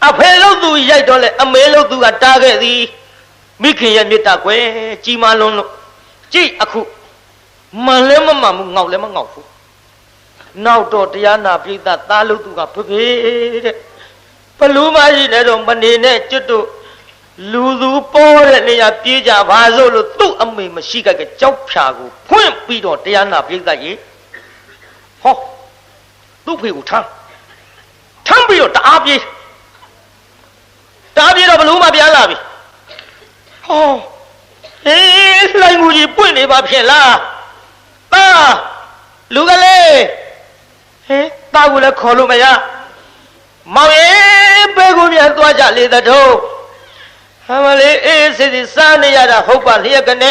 အဖေလို့သူရိုက်တော့လေအမေလို့သူကတားခဲ့သည်မိခင်ရဲ့မေတ္တာကွယ်ကြီးမားလုံးလို့ကြည့်အခုမှန်လဲမမှန်ဘူးငေါက်လဲမငေါက်ဘူးနောက်တော့တရားနာပိဋကသားလို့သူကဖေဖေတဲ့ဘလူးမရှိနဲ့တော့မနေနဲ့ကျွတ်တို့လူသူပေါ်တဲ့နေရာပြေးကြပါစို့လို့သူ့အမေမရှိကြတဲ့ကြောက်ဖြာကိုဖွင့်ပြီးတော့တရားနာပိဋကကြီးဟောသူ့ဖေကိုထမ်းပြီးတော့တအားပြေးတော့ဘလူးမပြန်လာပြီဟောလိုင်းမူကြီးပွင့်နေပါဖြစ်လားတာလူကလေးတာကိုလည်းခေါ်လို့မရမောင်ရဲ့ဘယ်ကိုပြန်သွားကြလေတဲ့တို့ဟာမလေးအေးစစ်စစ်စားနေရတာဟုတ်ပါလျက်ကနေ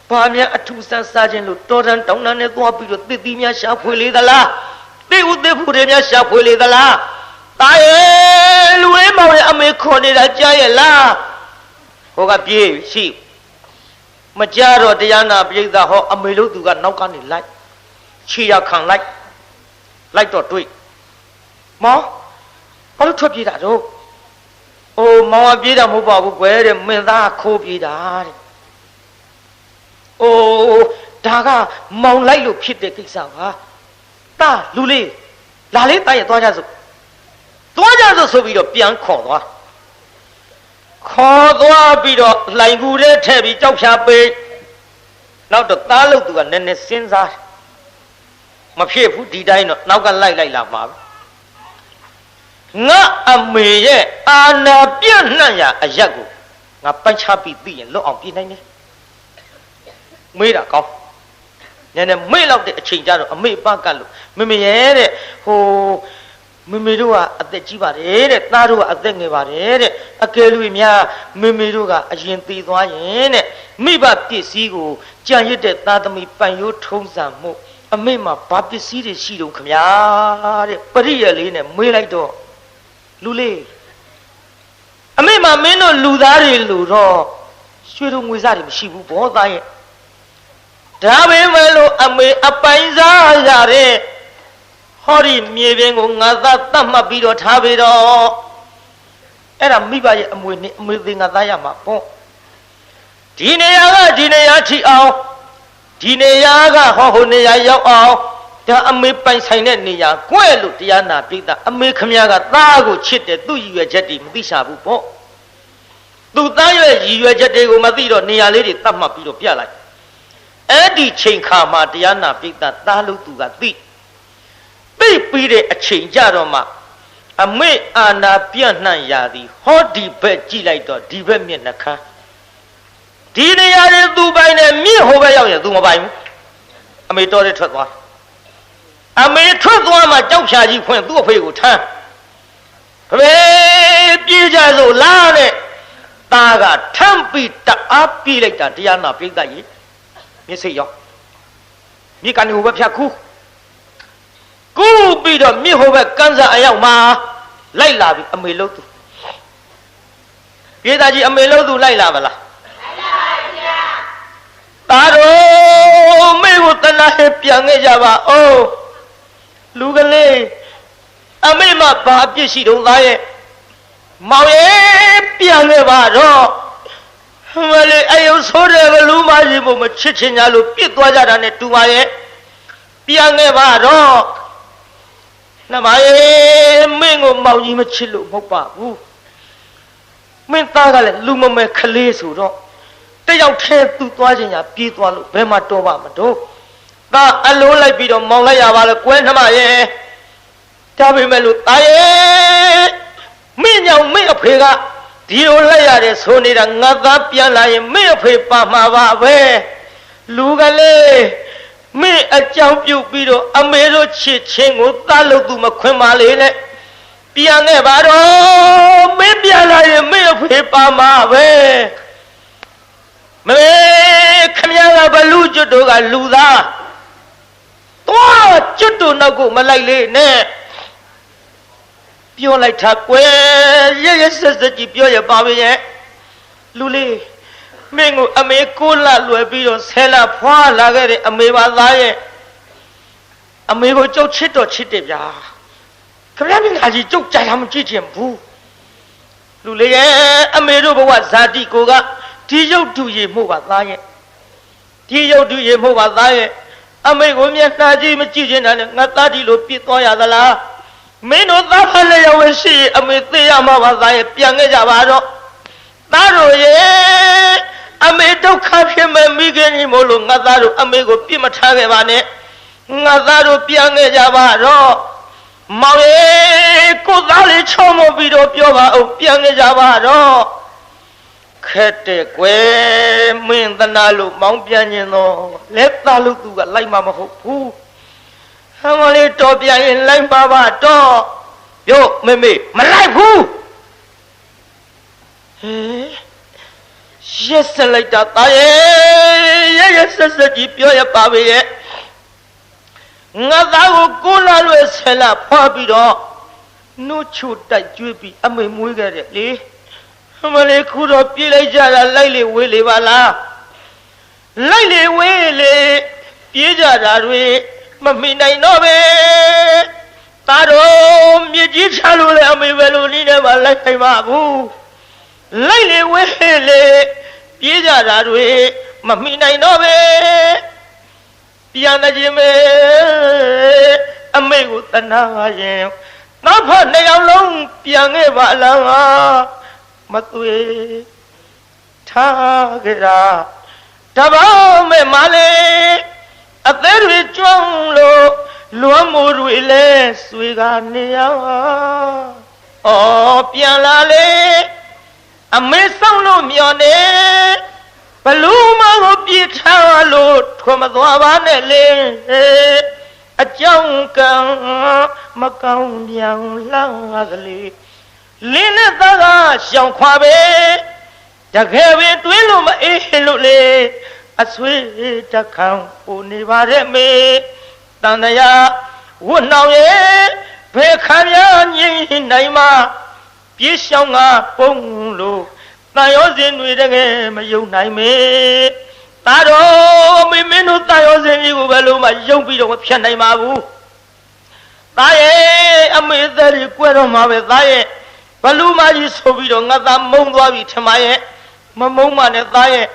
ဘာများအထူးဆန်းစားခြင်းလို့တော်တန်တောင်းတန်းနဲ့သွားပြီးတော့တစ်သီးများရှာဖွေလေသလားတိဥသိဖို့တွေများရှာဖွေလေသလားတာရဲ့လူလေးမောင်ရဲ့အမေခေါ်နေတာကြားရဲ့လားဟိုကပြေးရှိမကြတော့တရားနာပိဋကဟောအမေလို့သူကနောက်ကနေလိုက်ခြေရခံလိုက်တော့တွေ့မောင်ဘာလို့ထွက်ပြေးတာတော့အိုးမောင်ကပြေးတာမဟုတ်ပါဘူးကွယ်တဲ့မင်းသားခိုးပြေးတာတဲ့အိုးဒါကမောင်လိုက်လို့ဖြစ်တဲ့ကိစ္စပါတာလူလေးလာလေးတာရဲ့သွားကြစို့ဆိုပြီးတော့ပြန်ခေါ်သွားပြီးတော့လှိုင်ကူထဲထည့်ပြီးကြောက်ဖြာပေးနောက်တော့သားလို့သူကနည်းနည်းစဉ်းစားမဖြစ်ဘူးဒီတိုင်းတော့နောက်ကလိုက်လာမှာငါအမေရဲ့အာနာပြန့်နှံ့ရာအရက်ကိုငါပိုင်းခြားပြီးသိရင်လွတ်အောင်ပြေးနိုင်တယ်မေးတာကောင်းနည်းနည်းမေ့လောက်တဲ့အချိန်ကျတော့အမေပကလို့မမေရဲ့တဲ့ဟိုမမေတို့ကအသက်ကြီးပါတယ်တဲ့သားတို့ကအသက်ငယ်ပါတယ်တဲ့အကယ်လို့များမမေတို့ကအရင်သေးသွားရင်တဲ့မိဘပစ္စည်းကိုကြံရစ်တဲ့သားသမီးပန်ရိုးထုံးစံမှုအမေမှာဘာပစ္စည်းတွေရှိတော့ခမညာတဲ့ပရိယလေးနဲ့မေးလိုက်တော့လူလေးအမေမှာမင်းတို့လူသားတွေလို့တော့ရွှေတို့ငွေစားတွေမရှိဘူးဘောသားရဲ့ဒါပေမဲ့လို့အမေအပိုင်စားရတဲ့ဟောဒီမြေပြင်ကိုငါသားတတ်မှတ်ပြီးတော့ထားပြီးတော့အဲ့ဒါမိဘရဲ့အမွေနဲ့အမေသေးငါသားရမှာပေါ့ဒီနေရာထိအောင်ဒီနေရာကဟိုနေရာရောက်အောင်ဒါအမေပိုင်ဆိုင်တဲ့နေရာကွဲ့လို့တရားနာပိဋကအမေခမည်းကသားကိုချစ်တယ်သူ့ရည်ရွယ်ချက်တွေမသိရှာဘူးပေါ့သူသားရဲ့ရည်ရွယ်ချက်တွေကိုမသိတော့နေရာလေးတွေတတ်မှတ်ပြီးတော့ပြလိုက်အဲ့ဒီချိန်ခါမှာတရားနာပိဋကသားလို့သူကသိပြီးတဲ့အချိန်ကြတော့မှအမေအာနာပြန့်နှံ့ရာသည်ဟောဒီဘက်ကြည့်လိုက်တော့ဒီဘက်မျက်နှာခမ်းဒီနေရာတွေသူပိုင်နဲ့မြင့်ဟိုဘက်ရောက်ရင်သူမပိုင်ဘူးအမေတော်တဲ့ထွက်သွားမှကြောက်ဖြာကြီးဖွင့်သူ့အဖေကိုထမ်းဖေပြေးကြစို့လားတဲ့သားကထမ်းပြီးတအားပြေးလိုက်တာတရားနာပိဋကကြီးမျက်စိရောက်မြေကနေဟိုဘက်ဖြတ်ကူးပြီးတော့မြစ်ဟိုဘက်ကန်းစားအရောက်မှာလိုက်လာပြီအမေလို့သူပြေးသားကြီးအမေလို့သူလိုက်လာပါလားလိုက်လာပါဗျာသားတော်မေကိုတနားပြန်ခဲ့ကြပါဦးလူကလေးအမေမဘာအပြစ်ရှိတော့သားရဲ့မောင်ရဲ့ပြန်ခဲ့ပါတော့မလေးအယုံဆိုးတယ်ဘလူးမရှိဖို့မချစ်ချင်ကြလို့ပြစ်သွားကြတာနဲ့တူပါရဲ့ပြန်ခဲ့ပါတော့နမရဲ့မင်းကိုမောင်ကြီးမချစ်လို့မဟုတ်ပါဘူးမင်းသားကလည်းလူမမဲခလေးဆိုတော့တယောက်တည်းသူ့သွားခြင်းညာပြေးသွားလို့ဘယ်မှာတော်ပါမတော့သားအလုံးလိုက်ပြီးတော့မောင်လိုက်ရပါလေကွဲနမရဲ့ဒါပေမဲ့လို့သားရဲ့မင်းညောင်မင်းအဖေကဒီလိုလိုက်ရတယ်ဆိုနေတာငါသားပြန်လာရင်မင်းအဖေပါမှာပါပဲလူကလေးမင်းအကြောင်းပြုတ်ပြီးတော့အမေတို့ချစ်ချင်းကိုသားလို့သူမခွင်ပါလေနဲ့ပြန်ခဲ့ပါတော့မင်းပြန်လာရင်မင်းအဖေပါမှာပဲမေခမရကဘလူကျွတ်တို့ကလူသားတော့ကျွတ်တို့နောက်ကိုမလိုက်လေနဲ့ပြောလိုက်တာကွယ်ရရဆက်ဆက်ကြီးပြောရပါပဲရဲ့လူလေးမင်းကိုအမေကိုလလွယ်ပြီးတော့ဆဲလာဖွာလာခဲ့တဲ့အမေပါသားရဲ့အမေကိုကြုတ်ချစ်တော့ချစ်တယ်ဗျာခမရမင်းကကြီးကြုတ်ကြိုင်အောင်မကြည့်ချင်ဘူး လူလေးရဲ့အမေတို့ဘဝဇာတိကိုကဒီရုပ်တုရည်မှုပါသားရဲ့ဒီရုပ်တုရည်မှုပါသားရဲ့အမေကိုမျက်နှာကြည့်မကြည့်ချင်တာနဲ့ငါသားဒီလိုပြစ်သွားရသလားမင်းတို့သားဖက်လျက်ဝရှိအမေသိရမှာပါသားရဲ့ပြန်ခဲ့ကြပါတော့သားတို့ရဲ့အမေဒုက္ခဖြစ်မဲ့မိခင်ကြီးမို့လို့ငါသားတို့အမေကိုပြစ်မထားခဲ့ပါနဲ့ငါသားတို့ပြန်ခဲ့ကြပါတော့မောင်ရဲ့ကိုသားလေးချောမပြီးတော့ပြောပါဦးပြန်ခဲ့ကြပါတော့ခက်တဲ့ကွယ်မင်းသနာလို့မောင်းပြန်ခြင်းတော့လက်သားလို့သူကလိုက်မှာမဟုတ်ဘူးဟမလေးတော်ပြန်ရင်လိုက်ပါပါတော့ပြောမေမေမလိုက်ဘူးဟဲရက်စလိုက်တာတာရဲ့ဆက်ဆက်ကြီးပြောရပါပဲရဲ့ငါသားကိုကိုလာလွယ်ဆယ်လာဖွာပြီးတော့နှုတ်ချွတ်တိုက်ကျွေးပြီးအမေမွေးခဲ့တယ်လေမလေးခုတော့ပြေးလိုက်ကြတာလိုက်လေဝေးလေပါလားလိုက်လေဝေးလေပြေးကြတာတွေမမိနိုင်တော့ပဲသားတော်မြစ်ကြီးချလို့လေအမေပဲလို့နေနေပါလိုက်နိုင်ပါဘူးလိုက်လေဝေးလေပြေးကြတာတွေမမိနိုင်တော့ပဲပြန်နေခြင်းပဲအမေကိုတနာရင်နောက်ဖက်နှစ်ယောက်လုံးပြန်ခဲ့ပါလားမသွေထားကြတာတပောင်းမဲ့မလေးအသေးတွေကျွမ်းလို့လွမ်းမိုးတွေလဲဆွေကနေရဩပြန်လာလေအမေဆောင်လို့မျောနေဘလူးမကိုပြစ်ထားလို့ထွမသွားပါနဲ့လေအကြောင်းကံမကောင်းပြန်လာကလေးလင်းနဲ့သားကရှောင်ခွာပဲတကယ်ပင်တွင်းလို့မအေးလို့လေအဆွေတခံပူနေပါရဲ့မေတန်တရားဝတ်နှောင်ရဲ့ဘယ်ခံရငြိမ်နိုင်မှာပြေးရှောင်းကပုံလို့တန်ရောစင်တွေတကယ်မယုံနိုင်မေသားတော်မင်းတို့တန်ရောစင်ကြီးကိုဘယ်လိုမှယုံပြီးတော့မဖြတ်နိုင်ပါဘူးသားရဲ့အမေသားကြီးကွဲတော့မှာပဲသားရဲ့ဘလူမကြီးဆိုပြီးတော့ငါသားမုံသွားပြီထမရဲ့မမုံမနဲ့သားရဲ့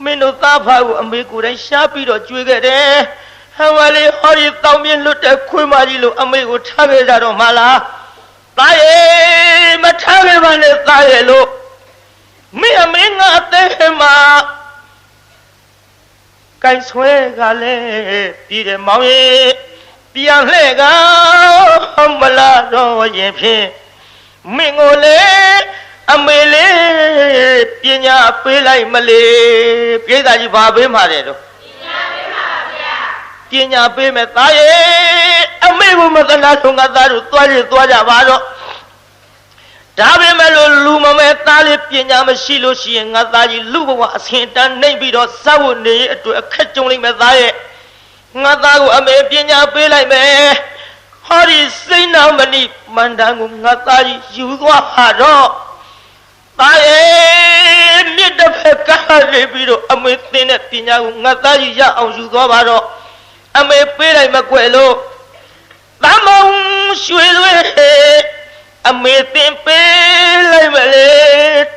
မင်းတို့သားဖားကိုအမေကိုယ်တိုင်ရှားပြီးတော့ကြွေးခဲ့တယ်ဟမ်ဝါလေးဟောဒီတောင်းပြင်းလွတ်တဲ့ခွေးမကြီးလို့အမေကိုထားခဲ့ကြတော့မလားသားရဲ့မထားခဲ့ပါနဲ့သားရဲ့လို့မင်းအမေငါတဲ့မှာကိုင်ဆွဲကလည်းပြည်တယ်မောင်ရဲ့ပြန်လှဲ့ကမလာတော့ရင်ဖြင့်မင်းကိုလေအမေလေးပညာပေးလိုက်မလေပြည်သားကြီးဘာပေးမှာလဲတော့ပညာပေးပါဗျာပညာပေးမယ်သားရဲ့အမေကိုမသနာဆုံးငါသားတို့သွားကြပါတော့ဒါပေမဲ့လို့လူမမဲသားလေးပညာမရှိလို့ရှိရင်ငါသားကြီးလူဘဝအဆင်တန်းနှိမ့်ပြီးတော့စောက်နေရအတွက်အခက်ကြုံလိမ့်မယ်သားရဲ့ငါသားကိုအမေပညာပေးလိုက်မယ်ဟောဒီစိတ်နာမဏိမန္တန်ကိုငါသားကြီးယူသွားပါတော့သားရဲ့မြစ်တစ်ဖက်ကားနေပြီးတော့အမေသင်တဲ့ပညာကိုငါသားကြီးရအောင်ယူသွားပါတော့အမေပေးလိုက်မကွယ်လို့သမ္မောင်ရွှေသွေးအမေသင်ပေးလိုက်မလေ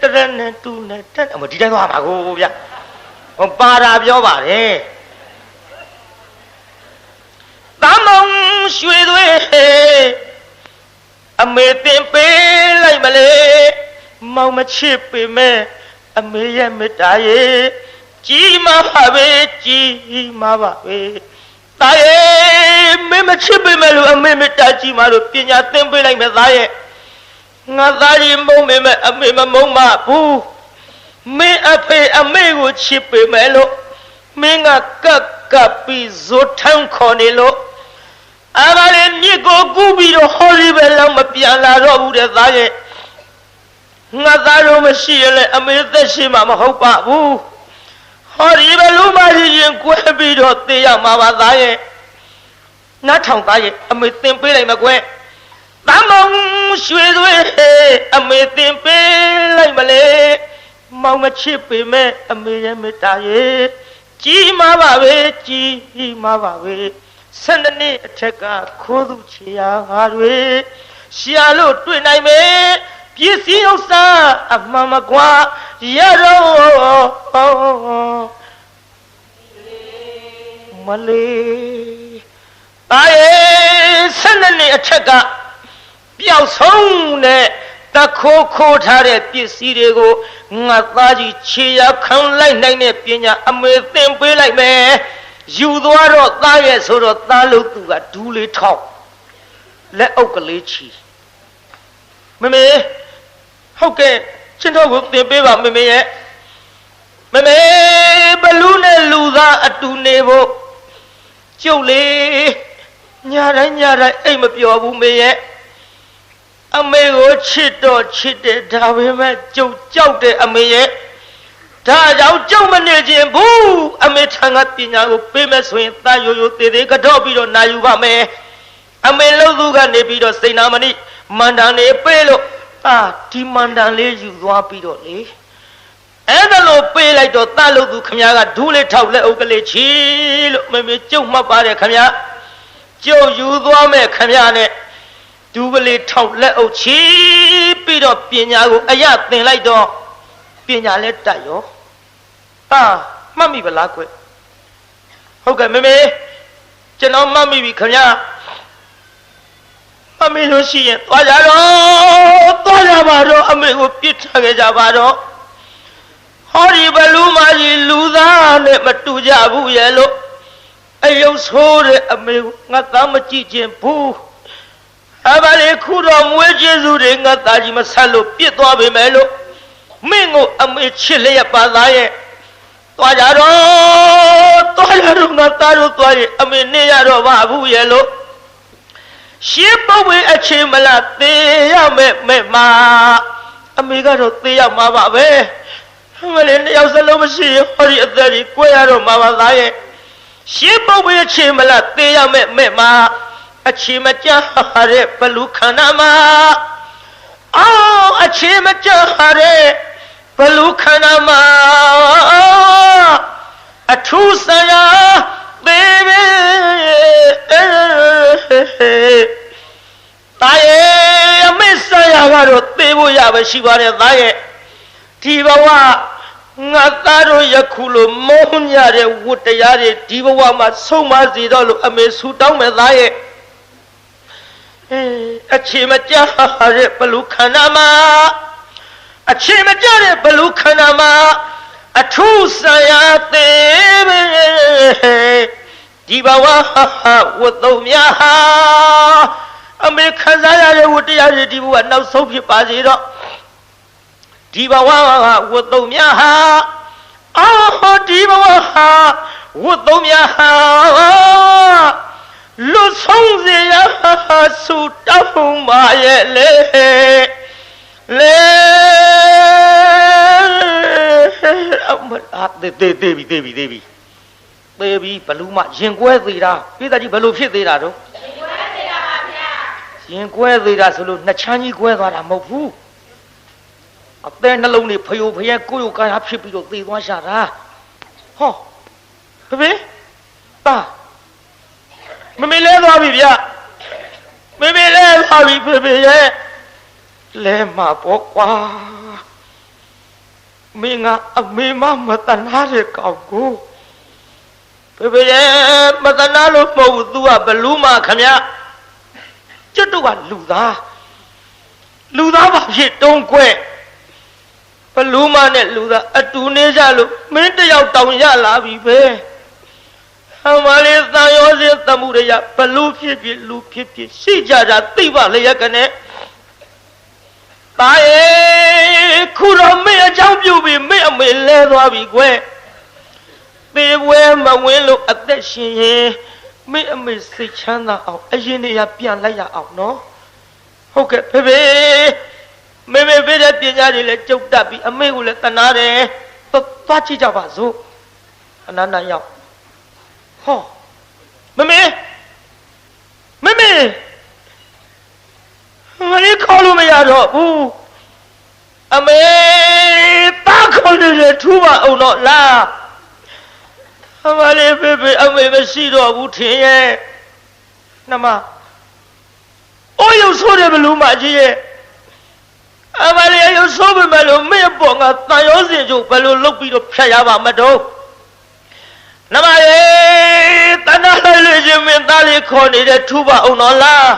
တရနဲ့တူနဲ့တက်အမဒီတိုင်းသွားမှာကိုဗျဟောပါတာပြောပါတယ်သမ္မောင်ရွှေသွေးအမေသင်ပေးလိုက်မလေမောင်မချစ်ပေမဲ့အမေရဲ့မေတ္တာရဲ့ကြီးမားပါပဲကြီးမားပါပဲသားရဲ့မင်းမချစ်ပေမဲ့လို့အမေမေတ္တာကြီးမားလို့ပညာသင်ပေးလိုက်မယ်သားရဲ့ငါသားကြီးမုန်းပေမဲ့အမေမမုန်းပါဘူးမင်းအဖေအမေကိုချစ်ပေမဲ့လို့မင်းကကပ်ပြီးဇိုထမ်းခေါ်နေလို့အားကလေးမြစ်ကိုကူးပြီးတော့ဟောဒီပဲလောက်မပြန်လာတော့ဘူးတဲ့သားရဲ့ငါသားတို့မရှိရလေအမေသက်ရှိမှမဟုတ်ပါဘူးဟောဒီပဲလူမကြီးရင်ကွဲပြီးတော့သိရမှာပါသားရဲ့နှထောင်သားရဲ့အမေသင်ပေးလိုက်မကွယ်သမ္မောင်ရွှေသွေးအမေသင်ပေးလိုက်မလေမောင်မချစ်ပေမဲ့အမေရဲ့မေတ္တာရဲ့ကြီးမားပါပဲကြီးမားပါပဲ12နှစ်အထက်ကခိုးသူချေရာငါတွေရှာလို့တွေ့နိုင်မယ်ပ ပြည့်စည်ဥစ္စာအမှန်မကွာရတော့မလေးတာရဲ့12နှစ်အထက်ကပျောက်ဆုံးတဲ့တခိုးထားတဲ့ပစ္စည်းတွေကိုငါသားကြီးခြေရခံလိုက်နိုင်တဲ့ပညာအမေသင်ပေးလိုက်မယ်ယူသွားတော့သားရဲ့ဆိုတော့သားလို့သူကဒူးလေးထောက်လက်အုပ်ကလေးချီမမေဟုတ်ကဲ့ချင်းတော့ကိုသင်ပေးပါမမေရဲ့မမေဘလူးနဲ့လူသားအတူနေဖို့ကျုပ်လေညာတိုင်းအိမ်မပြောဘူးမေရဲ့အမေကိုချစ်တော့ချစ်တယ်ဒါပေမဲ့ကျုပ်ကြောက်တယ်အမေရဲ့ဒါကြောင့်ကျုပ်မနေခြင်းဘူးအမေထံကပညာကိုပေးမယ်ဆိုရင်တာရိုးသေးကတော့ပြီးတော့နာယူပါမယ်အမေလှုပ်သူကနေပြီးတော့စိန်နာမဏိမန္တန်လေးပေးလို့ဒီမန္တန်လေးယူသွားပြီးတော့လေအဲ့ဒါလို့ပေးလိုက်တော့တာလှုပ်သူခမည်းကဒူးလေးထောက်လက်အုပ်ကလေးချီလို့မမေကျုပ်မှတ်ပါတယ်ခမည်းကျုပ်ယူသွားမယ်ခမည်းနဲ့ဒူးကလေးထောက်လက်အုပ်ချီပြီးတော့ပညာကိုအရသင်လိုက်တော့ပညာလည်းတတ်ရောမှတ်မိပါလားကွဟုတ်ကဲ့မမေကျွန်တော်မှတ်မိပြီခင်ဗျာမှတ်မိလို့ရှိရင်သွားကြပါတော့အမေကိုပြစ်ထားခဲ့ကြပါတော့ဟောဒီဘလူးမကြီးလူသားနဲ့မတူကြဘူးရဲ့လို့အယုတ်ဆိုးတဲ့အမေကိုငါသားမကြည့်ခြင်းဘူးအဘလေးခုတော့မွေးကျေးဇူးတွေငါသားကြီးမဆက်လို့ပြစ်သွားပေမဲ့လို့မင်းကိုအမေချစ်လျက်ပါသားရဲ့သွားကြတော့ငါသားတို့သွားရင်အမေနေရတော့ပါဘူးရဲ့လို့ရှင်းပုတ်ဝေးအချိန်မလားသေရမဲ့မှာအမေကတော့သေရမှာပါပဲမလေးနှစ်ယောက်စလုံးမရှိရင်ဟောဒီအသက်ကြီးကိုရတော့မှာပါသားရဲ့ရှင်းပုတ်ဝေးအချိန်မလားသေရမဲ့မှာအချိန်မကြာတဲ့ဘလူခန္ဓာမှာအချိန်မကြာတဲ့ဘလူခန္ဓာမှာအထူးဆရာသေးပဲတာရဲ့အမေဆရာကတော့သေဖို့ရပဲရှိပါတယ်သားရဲ့ဒီဘဝငါသားတို့ယခုလိုမောညတဲ့ဝတ္တရားတွေဒီဘဝမှာဆုံးမစေတော့လို့အမေဆူတောင်းမယ်သားရဲ့အချိန်မကြာတဲ့ဘလူခန္ဓာမှာအချိန်မကြာတဲ့ဘလူခန္ဓာမှာအထူးဆရာသေးပဲဒီဘဝဝတ်သုံးများဟာအမေခံစားရတဲ့ဝတ္တရားတွေဒီဘဝနောက်ဆုံးဖြစ်ပါစေတော့ဒီဘဝဝတ်သုံးများဟာဒီဘဝဝတ်သုံးများဟာလူဆုံးစေရဆူတောင်းပါရဲ့လေအမသေးပြီဘလူးမရင်ကွဲသေးတာပြည့်သားကြီးဘလို့ဖြစ်သေးတာတော့ရင်ကွဲသေးတာဆိုလို့နှစ်ချမ်းကြီးကွဲသွားတာမဟုတ်ဘူးအသေးနှလုံးတွေဖယိုဖယဲကိုယ်ကာယဖြစ်ပြီးတော့သေသွားရှာတာဟောဖေတာမမေလဲသွားပြီဗျမမေလဲသွားပြီဖေရဲ့လဲမှာပေါ့ကွာမင်းကအမေမတနာတဲ့ကောင်ကိုဖေရဲ့မတနာလို့မဟုတ်ဘူး तू ကဘလူးမခမကျွတ်တော့ကလူသားဘာဖြစ်တုံးကွဲဘလူးမနဲ့လူသားအတူနေကြလို့မင်းတယောက်တောင်ရလာပြီပဲအမလေးသံရောစင်သမှုရဘလူးဖြစ်ဖြစ်လူဖြစ်ဖြစ်ရှိကြတာသိပါလျက်ကနေတာရဲ့ခုတော့မင်းအကြောင်းပြုပြီးမင်းအမေလဲသွားပြီကွယ်သေပွဲမဝင်လို့အသက်ရှင်ရင်မင်းအမေစိတ်ချမ်းသာအောင်အရင်နေရပြန်လိုက်ရအောင်နော်ဟုတ်ကဲ့ဖေမေဖေတဲ့ပညာတွေလည်းကြုတ်တက်ပြီးအမေကိုလည်းတနာတယ်သွားကြည့်ကြပါစို့အနန္တရောက်ဟောမမေခေါ်လို့မရတော့ဘူးအမေတားခေါ်နေထူပါအောင်တော့လားအမလေးဖေအမေမရှိတော့ဘူးထင်ရဲ့နှမအိုးရုပ်ဆိုးတယ်ဘလူးမကြီးရဲ့ အမလေးရုပ်ဆိုးပေမဲ့လို့မင်းပေါ်ကတန်ရောစင်ကျုပ်ဘယ်လိုလုပ်ပြီးတော့ဖြတ်ရပါမတော့နမရေတဏှာလိုက်လို့ရှင်မင်းသားလေးခေါ်နေတဲ့ထူပါအောင်တော့လား